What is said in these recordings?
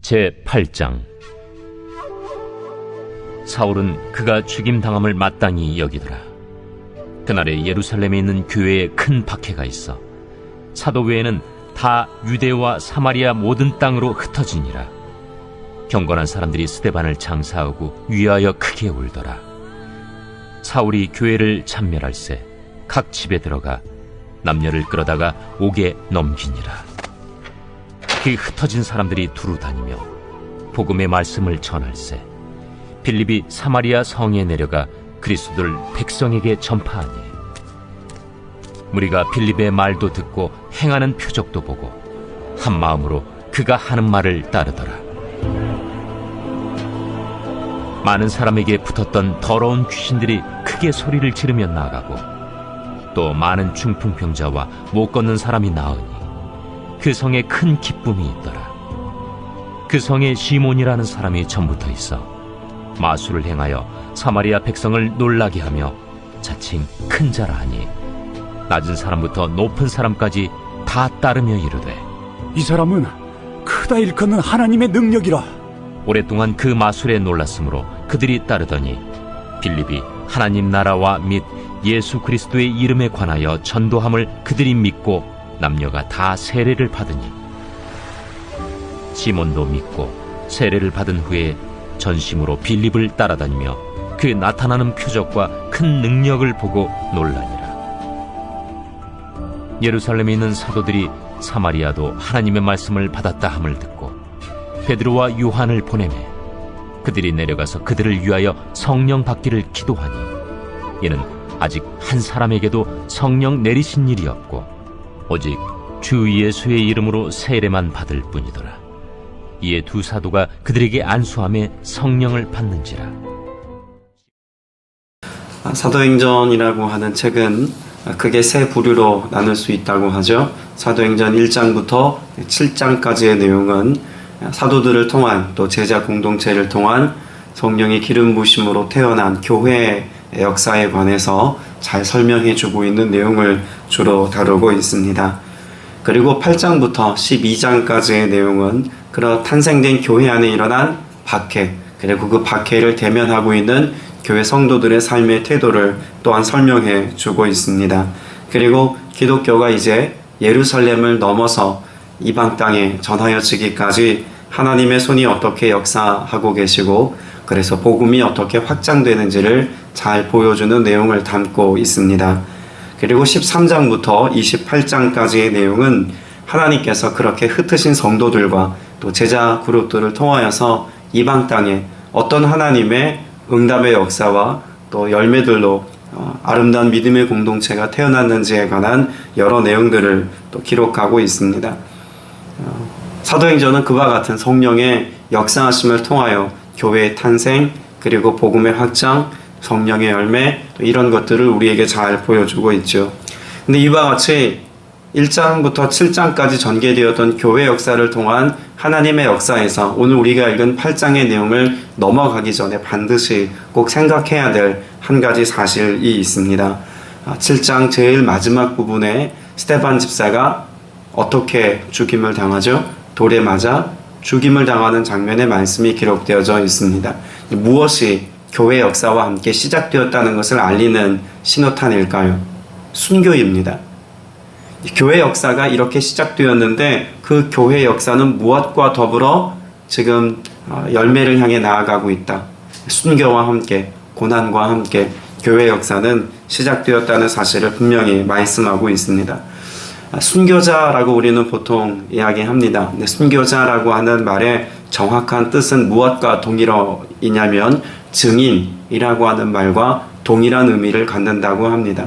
제8장. 사울은 그가 죽임당함을 마땅히 여기더라. 그날에 예루살렘에 있는 교회에 큰 박해가 있어 사도 외에는 다 유대와 사마리아 모든 땅으로 흩어지니라. 경건한 사람들이 스데반을 장사하고 위하여 크게 울더라. 사울이 교회를 참멸할세 각 집에 들어가 남녀를 끌어다가 옥에 넘기니라. 그 흩어진 사람들이 두루 다니며 복음의 말씀을 전할세 빌립이 사마리아 성에 내려가 그리스도를 백성에게 전파하니 무리가 빌립의 말도 듣고 행하는 표적도 보고 한 마음으로 그가 하는 말을 따르더라. 많은 사람에게 붙었던 더러운 귀신들이 크게 소리를 지르며 나가고 또 많은 중풍병자와 못 걷는 사람이 나으니 그 성에 큰 기쁨이 있더라. 그 성에 시몬이라는 사람이 전부터 있어 마술을 행하여 사마리아 백성을 놀라게 하며 자칭 큰 자라 하니 낮은 사람부터 높은 사람까지 다 따르며 이르되 이 사람은 크다 일컫는 하나님의 능력이라. 오랫동안 그 마술에 놀랐으므로 그들이 따르더니 빌립이 하나님 나라와 및 예수 그리스도의 이름에 관하여 전도함을 그들이 믿고 남녀가 다 세례를 받으니 시몬도 믿고 세례를 받은 후에 전심으로 빌립을 따라다니며 그 나타나는 표적과 큰 능력을 보고 놀라니라. 예루살렘에 있는 사도들이 사마리아도 하나님의 말씀을 받았다 함을 듣고 베드로와 요한을 보내매 그들이 내려가서 그들을 위하여 성령 받기를 기도하니 이는 아직 한 사람에게도 성령 내리신 일이 없고 오직 주 예수의 이름으로 세례만 받을 뿐이더라. 이에 두 사도가 그들에게 안수함에 성령을 받는지라. 사도행전이라고 하는 책은 크게 세 부류로 나눌 수 있다고 하죠. 사도행전 1장부터 7장까지의 내용은 사도들을 통한 또 제자 공동체를 통한 성령의 기름 부으심으로 태어난 교회의 역사에 관해서 잘 설명해 주고 있는 내용을 주로 다루고 있습니다. 그리고 8장부터 12장까지의 내용은 그런 탄생된 교회 안에 일어난 박해, 그리고 그 박해를 대면하고 있는 교회 성도들의 삶의 태도를 또한 설명해 주고 있습니다. 그리고 기독교가 이제 예루살렘을 넘어서 이방 땅에 전하여지기까지 하나님의 손이 어떻게 역사하고 계시고 그래서 복음이 어떻게 확장되는지를 잘 보여주는 내용을 담고 있습니다. 그리고 13장부터 28장까지의 내용은 하나님께서 그렇게 흩으신 성도들과 또 제자 그룹들을 통하여서 이방 땅에 어떤 하나님의 응답의 역사와 또 열매들로 아름다운 믿음의 공동체가 태어났는지에 관한 여러 내용들을 또 기록하고 있습니다. 사도행전은 그와 같은 성령의 역사하심을 통하여 교회의 탄생, 그리고 복음의 확장, 성령의 열매, 이런 것들을 우리에게 잘 보여주고 있죠. 근데 이와 같이 1장부터 7장까지 전개되었던 교회 역사를 통한 하나님의 역사에서 오늘 우리가 읽은 8장의 내용을 넘어가기 전에 반드시 꼭 생각해야 될 한 가지 사실이 있습니다. 7장 제일 마지막 부분에 스데반 집사가 어떻게 죽임을 당하죠? 돌에 맞아 죽임을 당하는 장면의 말씀이 기록되어져 있습니다. 무엇이 교회 역사와 함께 시작되었다는 것을 알리는 신호탄일까요? 순교입니다. 교회 역사가 이렇게 시작되었는데 그 교회 역사는 무엇과 더불어 지금 열매를 향해 나아가고 있다. 순교와 함께, 고난과 함께 교회 역사는 시작되었다는 사실을 분명히 말씀하고 있습니다. 순교자라고 우리는 보통 이야기합니다. 근데 순교자라고 하는 말의 정확한 뜻은 무엇과 동일어이냐면 증인이라고 하는 말과 동일한 의미를 갖는다고 합니다.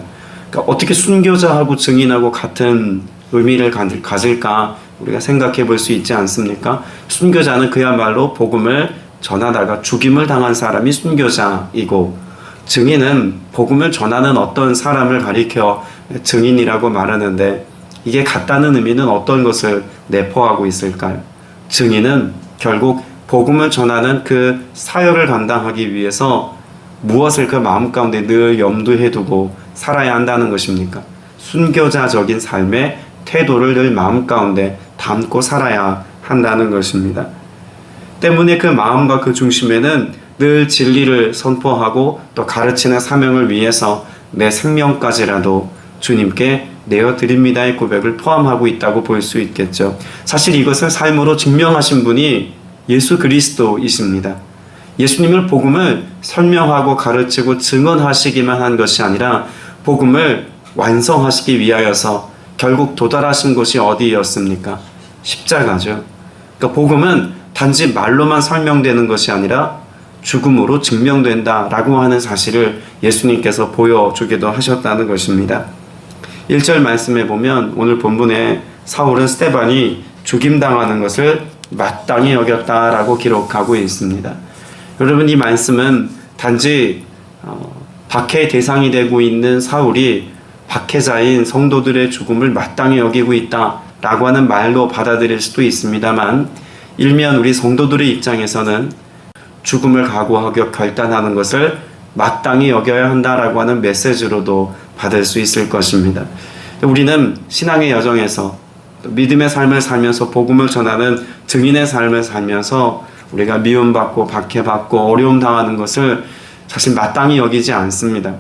그러니까 어떻게 순교자하고 증인하고 같은 의미를 가질까 우리가 생각해 볼 수 있지 않습니까? 순교자는 그야말로 복음을 전하다가 죽임을 당한 사람이 순교자이고 증인은 복음을 전하는 어떤 사람을 가리켜 증인이라고 말하는데 이게 같다는 의미는 어떤 것을 내포하고 있을까요? 증인은 결국 복음을 전하는 그 사역을 감당하기 위해서 무엇을 그 마음 가운데 늘 염두에 두고 살아야 한다는 것입니까? 순교자적인 삶의 태도를 늘 마음 가운데 담고 살아야 한다는 것입니다. 때문에 그 마음과 그 중심에는 늘 진리를 선포하고 또 가르치는 사명을 위해서 내 생명까지라도 주님께 내어드립니다의 고백을 포함하고 있다고 볼 수 있겠죠. 사실 이것을 삶으로 증명하신 분이 예수 그리스도이십니다. 예수님을 복음을 설명하고 가르치고 증언하시기만 한 것이 아니라 복음을 완성하시기 위하여서 결국 도달하신 곳이 어디였습니까? 십자가죠. 그러니까 복음은 단지 말로만 설명되는 것이 아니라 죽음으로 증명된다라고 하는 사실을 예수님께서 보여주기도 하셨다는 것입니다. 1절 말씀에 보면 오늘 본문에 사울은 스데반이 죽임당하는 것을 마땅히 여겼다라고 기록하고 있습니다. 여러분, 이 말씀은 단지 박해 대상이 되고 있는 사울이 박해자인 성도들의 죽음을 마땅히 여기고 있다라고 하는 말로 받아들일 수도 있습니다만, 일면 우리 성도들의 입장에서는 죽음을 각오하고 결단하는 것을 마땅히 여겨야 한다라고 하는 메시지로도 받을 수 있을 것입니다. 우리는 신앙의 여정에서 믿음의 삶을 살면서 복음을 전하는 증인의 삶을 살면서 우리가 미움받고 박해받고 어려움 당하는 것을 사실 마땅히 여기지 않습니다.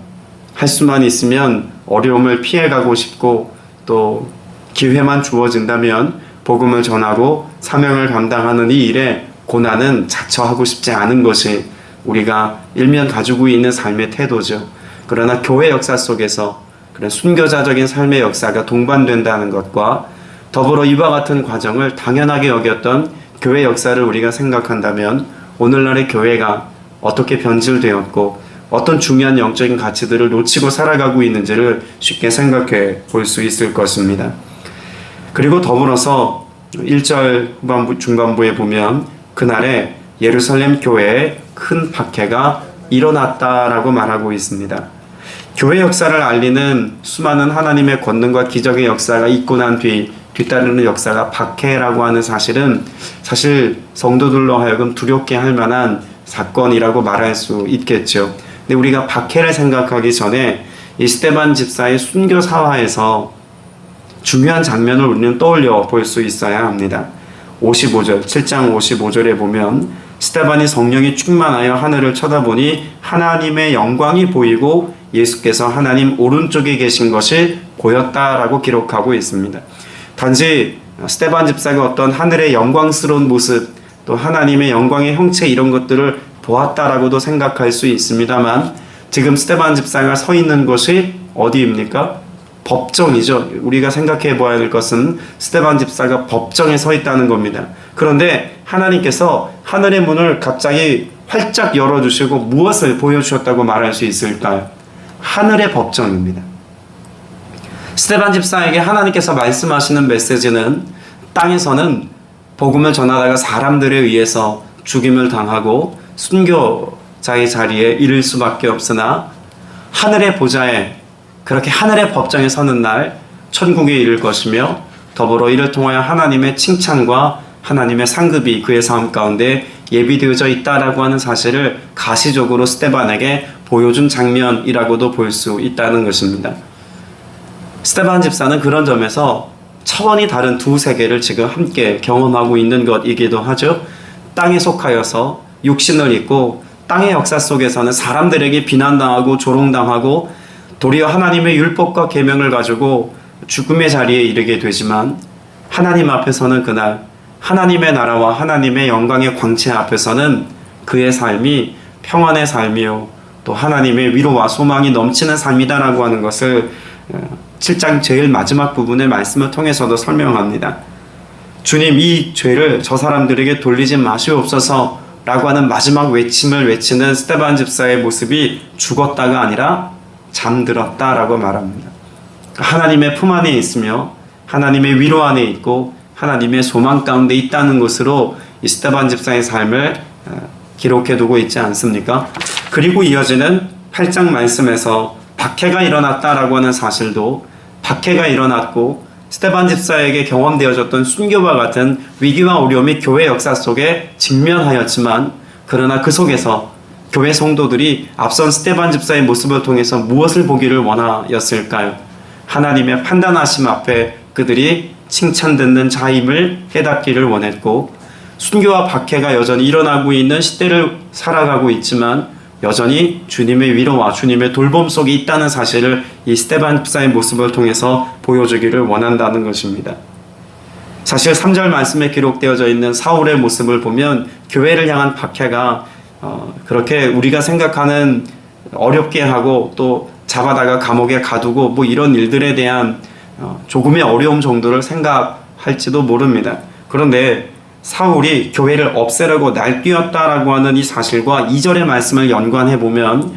할 수만 있으면 어려움을 피해가고 싶고 또 기회만 주어진다면 복음을 전하고 사명을 감당하는 이 일에 고난은 자처하고 싶지 않은 것이 우리가 일면 가지고 있는 삶의 태도죠. 그러나 교회 역사 속에서 그런 순교자적인 삶의 역사가 동반된다는 것과 더불어 이와 같은 과정을 당연하게 여겼던 교회 역사를 우리가 생각한다면 오늘날의 교회가 어떻게 변질되었고 어떤 중요한 영적인 가치들을 놓치고 살아가고 있는지를 쉽게 생각해 볼 수 있을 것입니다. 그리고 더불어서 1절 후반부 중반부에 보면 그날에 예루살렘 교회에 큰 박해가 일어났다라고 말하고 있습니다. 교회 역사를 알리는 수많은 하나님의 권능과 기적의 역사가 있고 난 뒤따르는 역사가 박해라고 하는 사실은 사실 성도들로 하여금 두렵게 할 만한 사건이라고 말할 수 있겠죠. 근데 우리가 박해를 생각하기 전에 이 스데반 집사의 순교 사화에서 중요한 장면을 우리는 떠올려 볼 수 있어야 합니다. 55절, 7장 55절에 보면 스데반이 성령이 충만하여 하늘을 쳐다보니 하나님의 영광이 보이고 예수께서 하나님 오른쪽에 계신 것이 보였다라고 기록하고 있습니다. 단지 스데반 집사가 어떤 하늘의 영광스러운 모습 또 하나님의 영광의 형체 이런 것들을 보았다라고도 생각할 수 있습니다만 지금 스데반 집사가 서 있는 곳이 어디입니까? 법정이죠. 우리가 생각해 보아야 할 것은 스데반 집사가 법정에 서 있다는 겁니다. 그런데 하나님께서 하늘의 문을 갑자기 활짝 열어주시고 무엇을 보여주셨다고 말할 수 있을까요? 하늘의 법정입니다. 스데반 집사에게 하나님께서 말씀하시는 메시지는 땅에서는 복음을 전하다가 사람들에 의해서 죽임을 당하고 순교자의 자리에 이를 수밖에 없으나 하늘의 보좌에 그렇게 하늘의 법정에 서는 날 천국에 이를 것이며 더불어 이를 통하여 하나님의 칭찬과 하나님의 상급이 그의 삶 가운데 예비되어져 있다라고 하는 사실을 가시적으로 스데반에게 보여준 장면이라고도 볼 수 있다는 것입니다. 스데반 집사는 그런 점에서 차원이 다른 두 세계를 지금 함께 경험하고 있는 것이기도 하죠. 땅에 속하여서 육신을 입고 땅의 역사 속에서는 사람들에게 비난당하고 조롱당하고 도리어 하나님의 율법과 계명을 가지고 죽음의 자리에 이르게 되지만 하나님 앞에서는 그날 하나님의 나라와 하나님의 영광의 광채 앞에서는 그의 삶이 평안의 삶이요 또 하나님의 위로와 소망이 넘치는 삶이다라고 하는 것을 7장 제일 마지막 부분의 말씀을 통해서도 설명합니다. 주님, 이 죄를 저 사람들에게 돌리지 마시옵소서 라고 하는 마지막 외침을 외치는 스데반 집사의 모습이 죽었다가 아니라 잠들었다라고 말합니다. 하나님의 품 안에 있으며 하나님의 위로 안에 있고 하나님의 소망 가운데 있다는 것으로 이 스데반 집사의 삶을 기록해두고 있지 않습니까? 그리고 이어지는 8장 말씀에서 박해가 일어났다라고 하는 사실도 박해가 일어났고 스데반 집사에게 경험되어졌던 순교와 같은 위기와 어려움이 교회 역사 속에 직면하였지만 그러나 그 속에서 교회 성도들이 앞선 스데반 집사의 모습을 통해서 무엇을 보기를 원하였을까요? 하나님의 판단하심 앞에 그들이 칭찬 듣는 자임을 깨닫기를 원했고 순교와 박해가 여전히 일어나고 있는 시대를 살아가고 있지만 여전히 주님의 위로와 주님의 돌봄 속에 있다는 사실을 이 스데반 집사의 모습을 통해서 보여주기를 원한다는 것입니다. 사실 3절 말씀에 기록되어져 있는 사울의 모습을 보면 교회를 향한 박해가 그렇게 우리가 생각하는 어렵게 하고 또 잡아다가 감옥에 가두고 뭐 이런 일들에 대한 조금의 어려움 정도를 생각할지도 모릅니다. 그런데 사울이 교회를 없애려고 날뛰었다라고 하는 이 사실과 2절의 말씀을 연관해 보면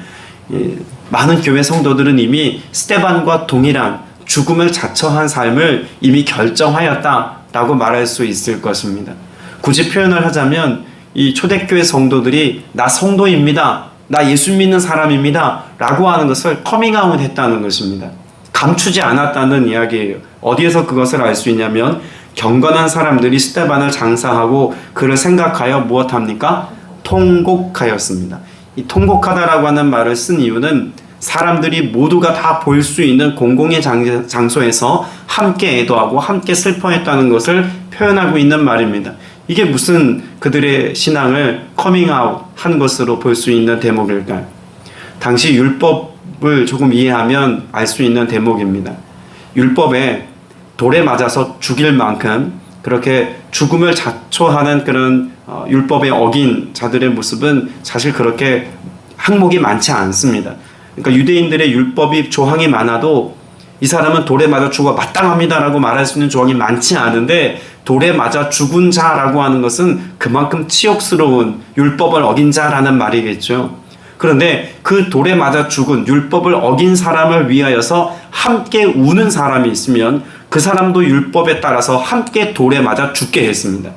많은 교회 성도들은 이미 스데반과 동일한 죽음을 자처한 삶을 이미 결정하였다라고 말할 수 있을 것입니다. 굳이 표현을 하자면 이 초대교회 성도들이 나 성도입니다, 나 예수 믿는 사람입니다 라고 하는 것을 커밍아웃 했다는 것입니다. 감추지 않았다는 이야기예요. 어디에서 그것을 알 수 있냐면 경건한 사람들이 스데반을 장사하고 그를 생각하여 무엇합니까? 통곡하였습니다. 이 통곡하다라고 하는 말을 쓴 이유는 사람들이 모두가 다 볼 수 있는 공공의 장소에서 함께 애도하고 함께 슬퍼했다는 것을 표현하고 있는 말입니다. 이게 무슨 그들의 신앙을 커밍아웃 한 것으로 볼 수 있는 대목일까요? 당시 율법을 조금 이해하면 알 수 있는 대목입니다. 율법에 돌에 맞아서 죽일 만큼 그렇게 죽음을 자초하는 그런 율법에 어긴 자들의 모습은 사실 그렇게 항목이 많지 않습니다. 그러니까 유대인들의 율법이 조항이 많아도 이 사람은 돌에 맞아 죽어 마땅합니다라고 말할 수 있는 조항이 많지 않은데 돌에 맞아 죽은 자라고 하는 것은 그만큼 치욕스러운 율법을 어긴 자라는 말이겠죠. 그런데 그 돌에 맞아 죽은 율법을 어긴 사람을 위하여서 함께 우는 사람이 있으면 그 사람도 율법에 따라서 함께 돌에 맞아 죽게 했습니다.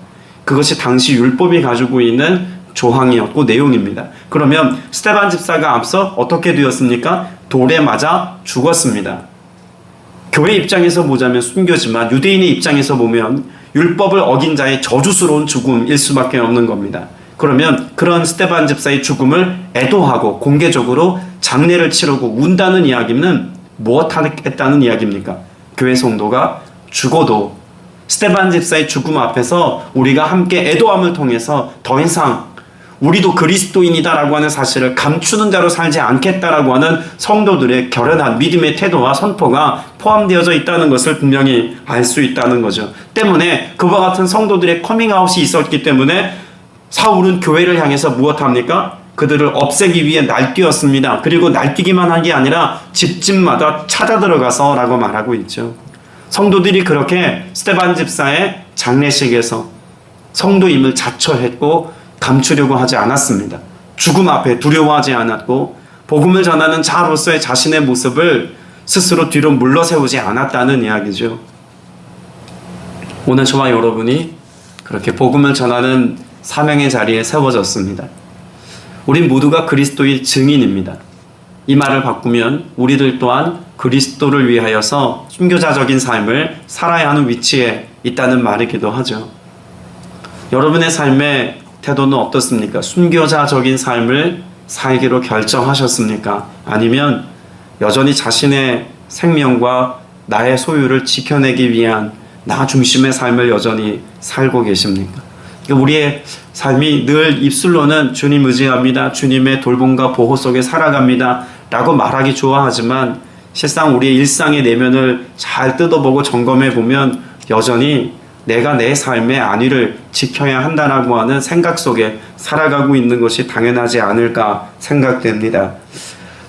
그것이 당시 율법이 가지고 있는 조항이었고 내용입니다. 그러면 스데반 집사가 앞서 어떻게 되었습니까? 돌에 맞아 죽었습니다. 교회 입장에서 보자면 순교지만 유대인의 입장에서 보면 율법을 어긴 자의 저주스러운 죽음일 수밖에 없는 겁니다. 그러면 그런 스데반 집사의 죽음을 애도하고 공개적으로 장례를 치르고 운다는 이야기는 무엇 했다는 이야기입니까? 교회 성도가 죽어도 스데반 집사의 죽음 앞에서 우리가 함께 애도함을 통해서 더 이상 우리도 그리스도인이다라고 하는 사실을 감추는 자로 살지 않겠다라고 하는 성도들의 결연한 믿음의 태도와 선포가 포함되어져 있다는 것을 분명히 알 수 있다는 거죠. 때문에 그와 같은 성도들의 커밍아웃이 있었기 때문에 사울은 교회를 향해서 무엇합니까? 그들을 없애기 위해 날뛰었습니다. 그리고 날뛰기만 한 게 아니라 집집마다 찾아 들어가서 라고 말하고 있죠. 성도들이 그렇게 스데반 집사의 장례식에서 성도임을 자처했고 감추려고 하지 않았습니다. 죽음 앞에 두려워하지 않았고 복음을 전하는 자로서의 자신의 모습을 스스로 뒤로 물러세우지 않았다는 이야기죠. 오늘 저와 여러분이 그렇게 복음을 전하는 사명의 자리에 세워졌습니다. 우린 모두가 그리스도의 증인입니다. 이 말을 바꾸면 우리들 또한 그리스도를 위하여서 순교자적인 삶을 살아야 하는 위치에 있다는 말이기도 하죠. 여러분의 삶의 태도는 어떻습니까? 순교자적인 삶을 살기로 결정하셨습니까? 아니면 여전히 자신의 생명과 나의 소유를 지켜내기 위한 나 중심의 삶을 여전히 살고 계십니까? 우리의 삶이 늘 입술로는 주님 의지합니다, 주님의 돌봄과 보호 속에 살아갑니다 라고 말하기 좋아하지만 실상 우리의 일상의 내면을 잘 뜯어보고 점검해 보면 여전히 내가 내 삶의 안위를 지켜야 한다라고 하는 생각 속에 살아가고 있는 것이 당연하지 않을까 생각됩니다.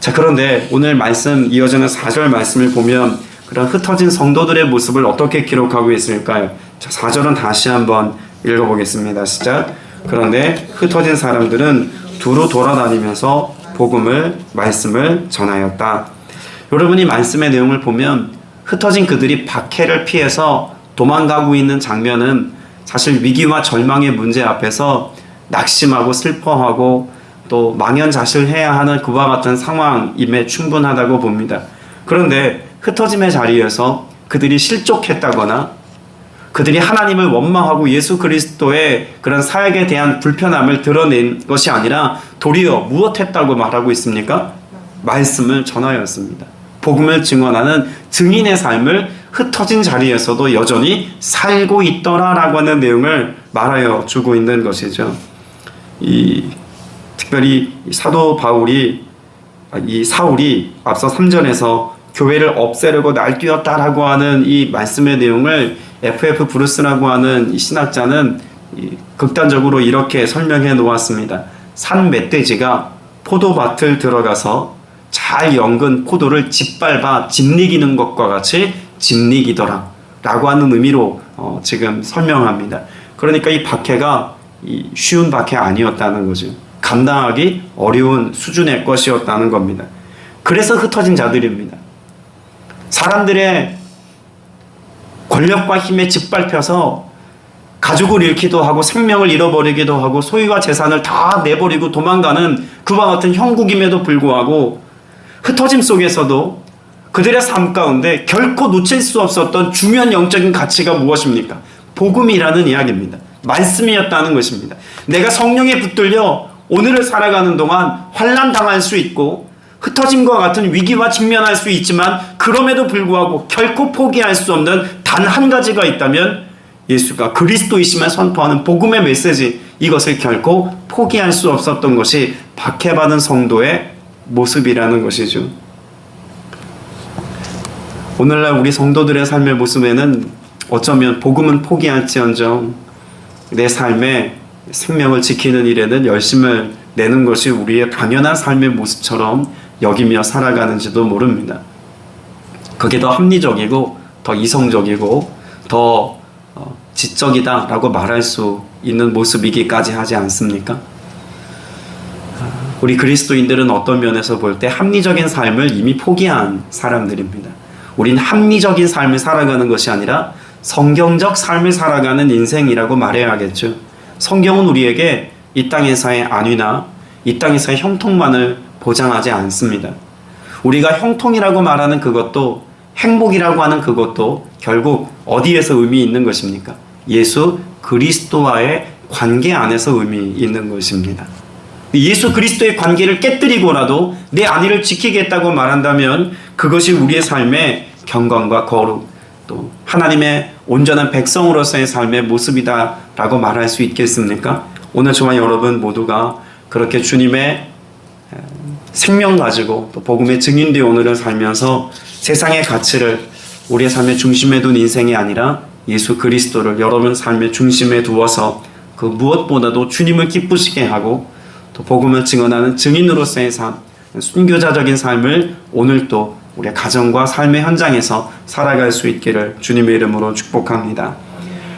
자, 그런데 오늘 말씀 이어지는 4절 말씀을 보면 그런 흩어진 성도들의 모습을 어떻게 기록하고 있을까요? 자, 4절은 다시 한번 읽어보겠습니다. 시작. 그런데 흩어진 사람들은 두루 돌아다니면서 말씀을 전하였다. 여러분이 말씀의 내용을 보면 흩어진 그들이 박해를 피해서 도망가고 있는 장면은 사실 위기와 절망의 문제 앞에서 낙심하고 슬퍼하고 또 망연자실해야 하는 그와 같은 상황임에 충분하다고 봅니다. 그런데 흩어짐의 자리에서 그들이 실족했다거나 그들이 하나님을 원망하고 예수 그리스도의 그런 사역에 대한 불편함을 드러낸 것이 아니라 도리어 무엇했다고 말하고 있습니까? 말씀을 전하였습니다. 복음을 증언하는 증인의 삶을 흩어진 자리에서도 여전히 살고 있더라라고 하는 내용을 말하여 주고 있는 것이죠. 특별히 사도 바울이 이 사울이 앞서 3절에서 교회를 없애려고 날뛰었다라고 하는 이 말씀의 내용을 F.F. 브루스라고 하는 이 신학자는 극단적으로 이렇게 설명해 놓았습니다. 산 멧돼지가 포도밭을 들어가서 잘 연근 포도를 짓밟아 짓이기는 것과 같이 짓이기더라 라고 하는 의미로 지금 설명합니다. 그러니까 이 박해가 쉬운 박해 아니었다는 거죠. 감당하기 어려운 수준의 것이었다는 겁니다. 그래서 흩어진 자들입니다. 사람들의 권력과 힘에 짓밟혀서 가족을 잃기도 하고 생명을 잃어버리기도 하고 소유와 재산을 다 내버리고 도망가는 그와 같은 형국임에도 불구하고 흩어짐 속에서도 그들의 삶 가운데 결코 놓칠 수 없었던 중요한 영적인 가치가 무엇입니까? 복음이라는 이야기입니다. 말씀이었다는 것입니다. 내가 성령에 붙들려 오늘을 살아가는 동안 환난 당할 수 있고 흩어짐과 같은 위기와 직면할 수 있지만 그럼에도 불구하고 결코 포기할 수 없는 단 한 가지가 있다면 예수가 그리스도이심을 선포하는 복음의 메시지, 이것을 결코 포기할 수 없었던 것이 박해받은 성도의 모습이라는 것이죠. 오늘날 우리 성도들의 삶의 모습에는 어쩌면 복음은 포기할지언정 내 삶에 생명을 지키는 일에는 열심을 내는 것이 우리의 당연한 삶의 모습처럼 여기며 살아가는지도 모릅니다. 그게 더 합리적이고 더 이성적이고 더 지적이다라고 말할 수 있는 모습이기까지 하지 않습니까? 우리 그리스도인들은 어떤 면에서 볼 때 합리적인 삶을 이미 포기한 사람들입니다. 우린 합리적인 삶을 살아가는 것이 아니라 성경적 삶을 살아가는 인생이라고 말해야겠죠. 성경은 우리에게 이 땅에서의 안위나 이 땅에서의 형통만을 보장하지 않습니다. 우리가 형통이라고 말하는 그것도 행복이라고 하는 그것도 결국 어디에서 의미 있는 것입니까? 예수 그리스도와의 관계 안에서 의미 있는 것입니다. 예수 그리스도의 관계를 깨뜨리고라도 내 안위를 지키겠다고 말한다면 그것이 우리의 삶의 경건과 거룩, 또 하나님의 온전한 백성으로서의 삶의 모습이다라고 말할 수 있겠습니까? 오늘 저와 여러분 모두가 그렇게 주님의 생명 가지고 또 복음의 증인되어 오늘을 살면서 세상의 가치를 우리의 삶의 중심에 둔 인생이 아니라 예수 그리스도를 여러분 삶의 중심에 두어서 그 무엇보다도 주님을 기쁘시게 하고 또 복음을 증언하는 증인으로서의 삶, 순교자적인 삶을 오늘도 우리의 가정과 삶의 현장에서 살아갈 수 있기를 주님의 이름으로 축복합니다.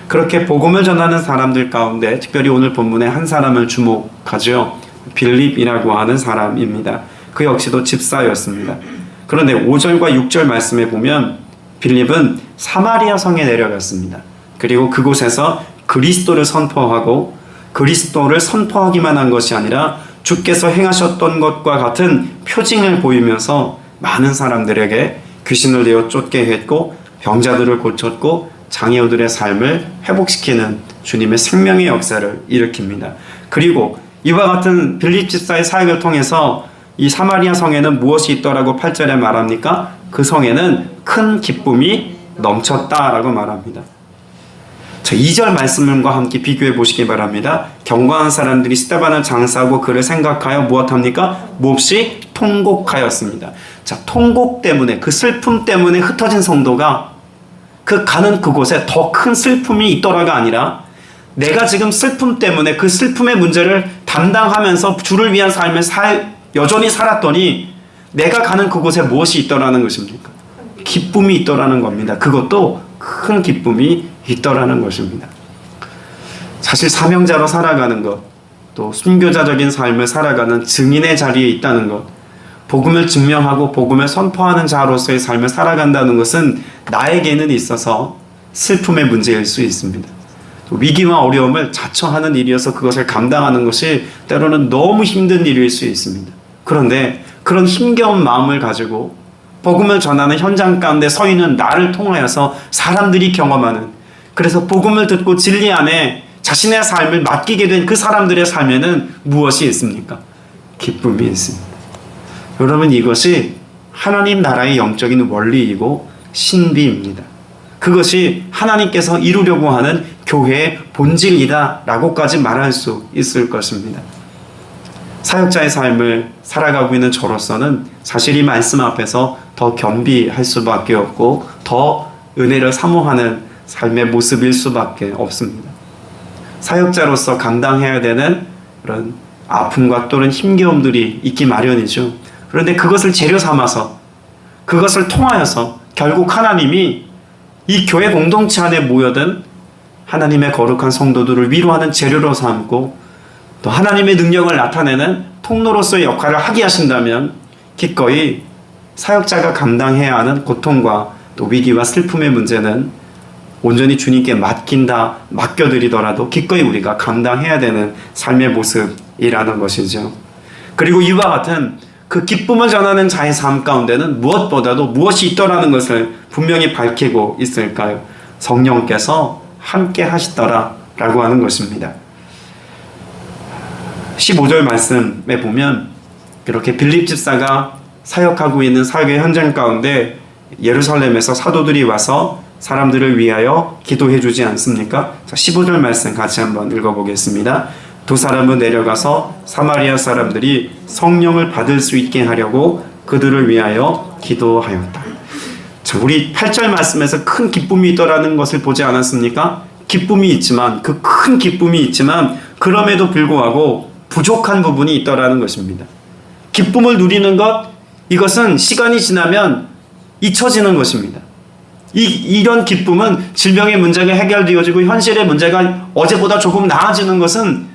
그렇게 복음을 전하는 사람들 가운데 특별히 오늘 본문에 한 사람을 주목하죠. 빌립이라고 하는 사람입니다. 그 역시도 집사였습니다. 그런데 5절과 6절 말씀에 보면 빌립은 사마리아 성에 내려갔습니다. 그리고 그곳에서 그리스도를 선포하고 그리스도를 선포하기만 한 것이 아니라 주께서 행하셨던 것과 같은 표징을 보이면서 많은 사람들에게 귀신을 내어 쫓게 했고 병자들을 고쳤고 장애우들의 삶을 회복시키는 주님의 생명의 역사를 일으킵니다. 그리고 이와 같은 빌립 집사의 사역을 통해서 이 사마리아 성에는 무엇이 있더라고 8절에 말합니까? 그 성에는 큰 기쁨이 넘쳤다라고 말합니다. 자, 2절 말씀과 함께 비교해 보시기 바랍니다. 경건한 사람들이 스데반을 장사하고 그를 생각하여 무엇합니까? 몹시 통곡하였습니다. 자, 통곡 때문에 그 슬픔 때문에 흩어진 성도가 그 가는 그곳에 더 큰 슬픔이 있더라가 아니라 내가 지금 슬픔 때문에 그 슬픔의 문제를 담당하면서 주를 위한 삶을 여전히 살았더니 내가 가는 그곳에 무엇이 있더라는 것입니까? 기쁨이 있더라는 겁니다. 그것도 큰 기쁨이 있더라는 것입니다. 사실 사명자로 살아가는 것, 또 순교자적인 삶을 살아가는 증인의 자리에 있다는 것, 복음을 증명하고 복음을 선포하는 자로서의 삶을 살아간다는 것은 나에게는 있어서 슬픔의 문제일 수 있습니다. 위기와 어려움을 자처하는 일이어서 그것을 감당하는 것이 때로는 너무 힘든 일일 수 있습니다. 그런데 그런 힘겨운 마음을 가지고 복음을 전하는 현장 가운데 서 있는 나를 통하여서 사람들이 경험하는, 그래서 복음을 듣고 진리 안에 자신의 삶을 맡기게 된 그 사람들의 삶에는 무엇이 있습니까? 기쁨이 있습니다. 여러분, 이것이 하나님 나라의 영적인 원리이고 신비입니다. 그것이 하나님께서 이루려고 하는 교회의 본질이다 라고까지 말할 수 있을 것입니다. 사역자의 삶을 살아가고 있는 저로서는 사실 이 말씀 앞에서 더 겸비할 수밖에 없고 더 은혜를 사모하는 삶의 모습일 수밖에 없습니다. 사역자로서 감당해야 되는 그런 아픔과 또는 힘겨움들이 있기 마련이죠. 그런데 그것을 재료 삼아서 그것을 통하여서 결국 하나님이 이 교회 공동체 안에 모여든 하나님의 거룩한 성도들을 위로하는 재료로 삼고 또 하나님의 능력을 나타내는 통로로서의 역할을 하게 하신다면 기꺼이 사역자가 감당해야 하는 고통과 또 위기와 슬픔의 문제는 온전히 주님께 맡겨드리더라도 기꺼이 우리가 감당해야 되는 삶의 모습이라는 것이죠. 그리고 이와 같은 그 기쁨을 전하는 자의 삶 가운데는 무엇보다도 무엇이 있더라는 것을 분명히 밝히고 있을까요? 성령께서 함께 하시더라 라고 하는 것입니다. 15절 말씀에 보면 그렇게 빌립 집사가 사역하고 있는 사역의 현장 가운데 예루살렘에서 사도들이 와서 사람들을 위하여 기도해 주지 않습니까? 자, 15절 말씀 같이 한번 읽어보겠습니다. 두 사람은 내려가서 사마리아 사람들이 성령을 받을 수 있게 하려고 그들을 위하여 기도하였다. 자, 우리 8절 말씀에서 큰 기쁨이 있더라는 것을 보지 않았습니까? 기쁨이 있지만 그 큰 기쁨이 있지만 그럼에도 불구하고 부족한 부분이 있더라는 것입니다. 기쁨을 누리는 것 이것은 시간이 지나면 잊혀지는 것입니다. 이런 기쁨은 질병의 문제가 해결되어지고 현실의 문제가 어제보다 조금 나아지는 것은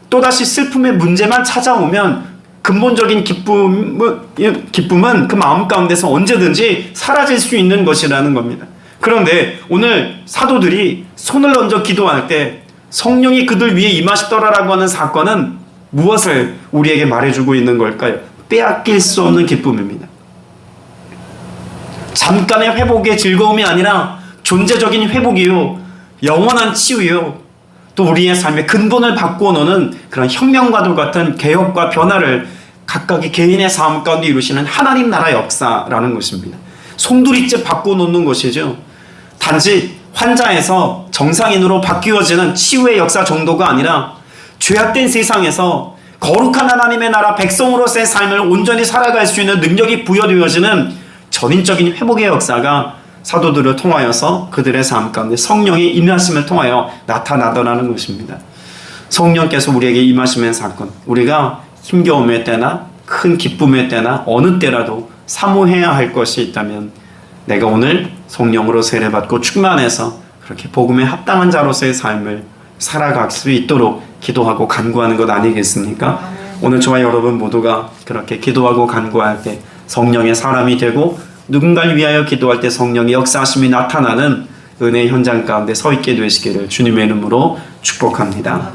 또다시 슬픔의 문제만 찾아오면 근본적인 기쁨은 그 마음 가운데서 언제든지 사라질 수 있는 것이라는 겁니다. 그런데 오늘 사도들이 손을 얹어 기도할 때 성령이 그들 위에 임하시더라라고 하는 사건은 무엇을 우리에게 말해주고 있는 걸까요? 빼앗길 수 없는 기쁨입니다. 잠깐의 회복의 즐거움이 아니라 존재적인 회복이요, 영원한 치유요, 또 우리의 삶의 근본을 바꾸어놓는 그런 혁명과도 같은 개혁과 변화를 각각의 개인의 삶 가운데 이루시는 하나님 나라 역사라는 것입니다. 송두리째 바꿔놓는 것이죠. 단지 환자에서 정상인으로 바뀌어지는 치유의 역사 정도가 아니라 죄악된 세상에서 거룩한 하나님의 나라 백성으로서의 삶을 온전히 살아갈 수 있는 능력이 부여되어지는 전인적인 회복의 역사가 사도들을 통하여서 그들의 삶 가운데 성령의 임하심을 통하여 나타나더라는 것입니다. 성령께서 우리에게 임하심의 사건, 우리가 힘겨움의 때나 큰 기쁨의 때나 어느 때라도 사모해야 할 것이 있다면 내가 오늘 성령으로 세례받고 충만해서 그렇게 복음에 합당한 자로서의 삶을 살아갈 수 있도록 기도하고 간구하는 것 아니겠습니까? 오늘 저와 여러분 모두가 그렇게 기도하고 간구할 때 성령의 사람이 되고 누군가를 위하여 기도할 때 성령의 역사하심이 나타나는 은혜의 현장 가운데 서 있게 되시기를 주님의 이름으로 축복합니다.